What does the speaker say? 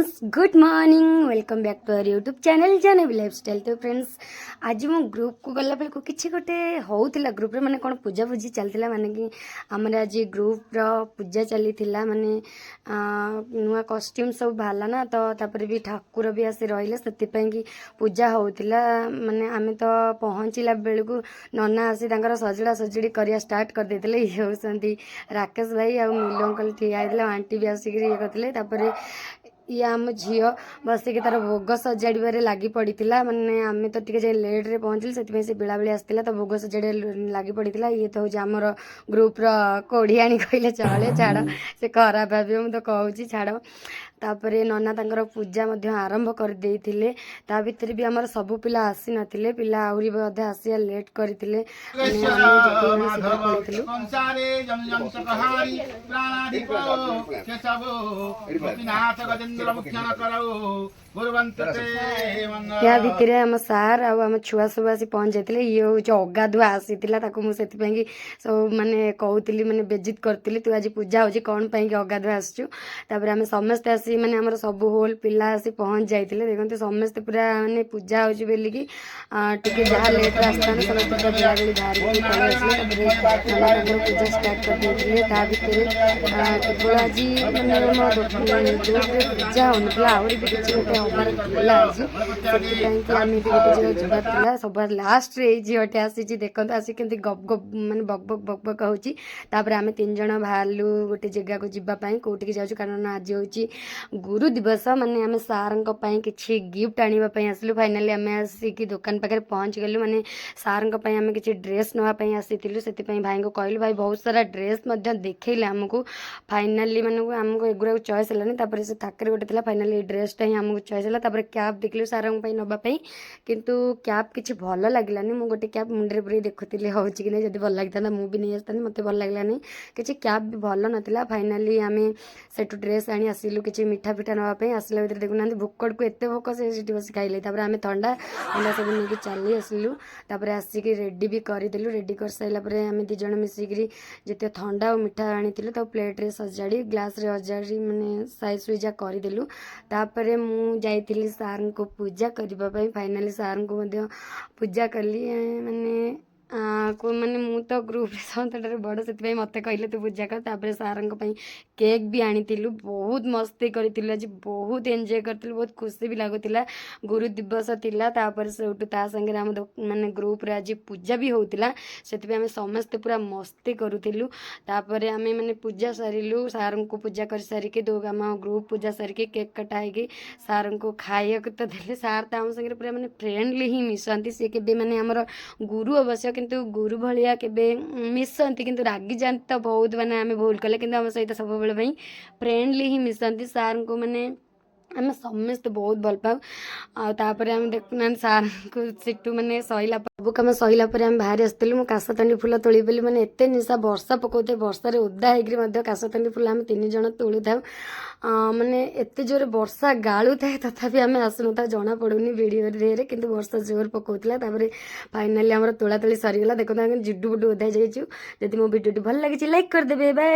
Friends good morning welcome back to our YouTube channel Janvi lifestyle. तो friends आज मो group को गला बेलू किसी गोटे होता ग्रुप रे माने कौन पूजा पूजी चलता माने कि आमर आज ग्रुप रो पूजा चली माने नुआ कॉस्ट्यूम सब बाहरला ना तो तापर भी ठाकुर भी आसी रहिले से कि पूजा होता माने आमे तो पहुँचला बेलू नना आसी सजड़ा सजड़ी करिया स्टार्ट कर देते ये होती राकेश भाई आ मिलो अंकल ठिया आंटी भी आसिक ये करते ये आम झी बसिक तार भोग सजाड़े लगी पड़ा माने आम तो टे लेट्रे पहुँचल से बेला बेली आसाला तो भोग सजाड़े लगी पड़ा ये तो हूँ आमर ग्रुप रोड़ियाणी कहले चले छाड़ से खराब भाव मुझे कहूँ छाड़ तापर नना तांकर पूजा आरंभ कर देइथिले ता भितर भी आमर सब पिला आसी नथिले पिला आहुरी अधे आसिया लेट करथिले या भितर आम सार आम छुआ सब आसी पहुँच जाते ये हूँ अगाधुआ आसी मुझे सब माने कहूली माने बेजित करी तू आज पूजा हो कौन पाई अगाधुआ आसचु तापर आम समस्ते आसी माने आमर सब होल पिला आसी पहुँच जाते देखते समस्ते पूरा माने पूजा हो बोलिकी टे जहाँ लेट आसता समस्त बेला बेली बाहर पूजा स्टार्ट कर देते केवल आज माने पूजा होना आहरी भी किसी गोटे हमार पिला आज से आम गोटे जगह सब लास्ट रे झीटे आसी देखते आसी के गप गप माने बक बक बक बक होपर आम 3 जन बाहरलु गोटे जगह को जीवाई कौटिक जाऊँ कारण आज हूँ गुरु दिवस माने आम सार कि गिफ्ट आने आसलु फाइनाली आम आसिक दुकान पाखे पहुँच गलु माने सार आम कि ड्रेस नापी आसी से भाई को कहलु भाई बहुत सारा ड्रेस देखले आमको फाइनाली मानक आमको एगुरा चॉइस है से थाकर गोटे फाइनाली ड्रेसटा ही आमको चॉइस है कैप देखलु सार नापी किंतु कैप किसी भल लगे मुझे गोटे कैप मुंडे पूरी देखुली हूँ कि नहीं जब भल लगी था मुझे नहीं आसता मत भल लगे किसी कैप भी भल नाला फाइनाली आम से ड्रेस आनी आसिलु कि मीठा पिठा नापी आसला भर देखुना भोकड़ को एत भोक से बस खाइले आम ठंडा ठंडा सब नहीं चली आसलु आसिक रेडी भी करदेलु रेडी कर सारापर आम 2 जन मिसिकी जिते ठंडा और मीठा आनी तो प्लेट्रे सजाड़ी ग्लास रे सजाड़ी माने साइज सुइजा करदेलु तापर मु जाइथिली सार को पूजा करने फाइनाली सार को पूजा कली माने को माने मु तो ग्रुप सबसे बड़ से मत कहले तू पूजा कर तापर सार केक भी आनी बहुत मस्ती करूँ आज बहुत एंजॉय करूँ बहुत खुशी भी लगुला गुरु दिवस थिला तापर से संगे आम माने ग्रुप रे आज पूजा भी होता से आम समस्ते पूरा मस्ती करूँ तापर आम माने पूजा सारू सार को पूजा कर सारिके दो आम ग्रुप पूजा सारिके केक कटाई सार को खाया तो दे सार तो आम संगे पूरा माने फ्रेंडली ही मिसती सी के माने आमर गुरु अवश्य किंतु गुरु भाया के मिसती किंतु रागी जाती तो बहुत माने आम भूल कले किंतु आम सहित सब बेले फ्रेंडली ही मिसती सार को माने आम समस्ते बहुत भल पाऊ आपर आम देखुना सार को सीटू माने सैला सब कम सैला आम बाहर आसलु काशतंडी फूल तोली बोली मैंने एत निशा वर्षा पकाते वर्षार ओदा होकर काशतंडी फूल आम 3 जन तोलू था माने एत जोर वर्षा गालू थाए तथापि आम आसनु था जना पड़ूनी वीडियो देहरे किंतु वर्षा जोर पकाउला फाइनाली आम तोला तोली सरीगला देखो जिडू बुडू ओदा जाइए जब मो वीडियो भल लगी लाइक करदे बाय।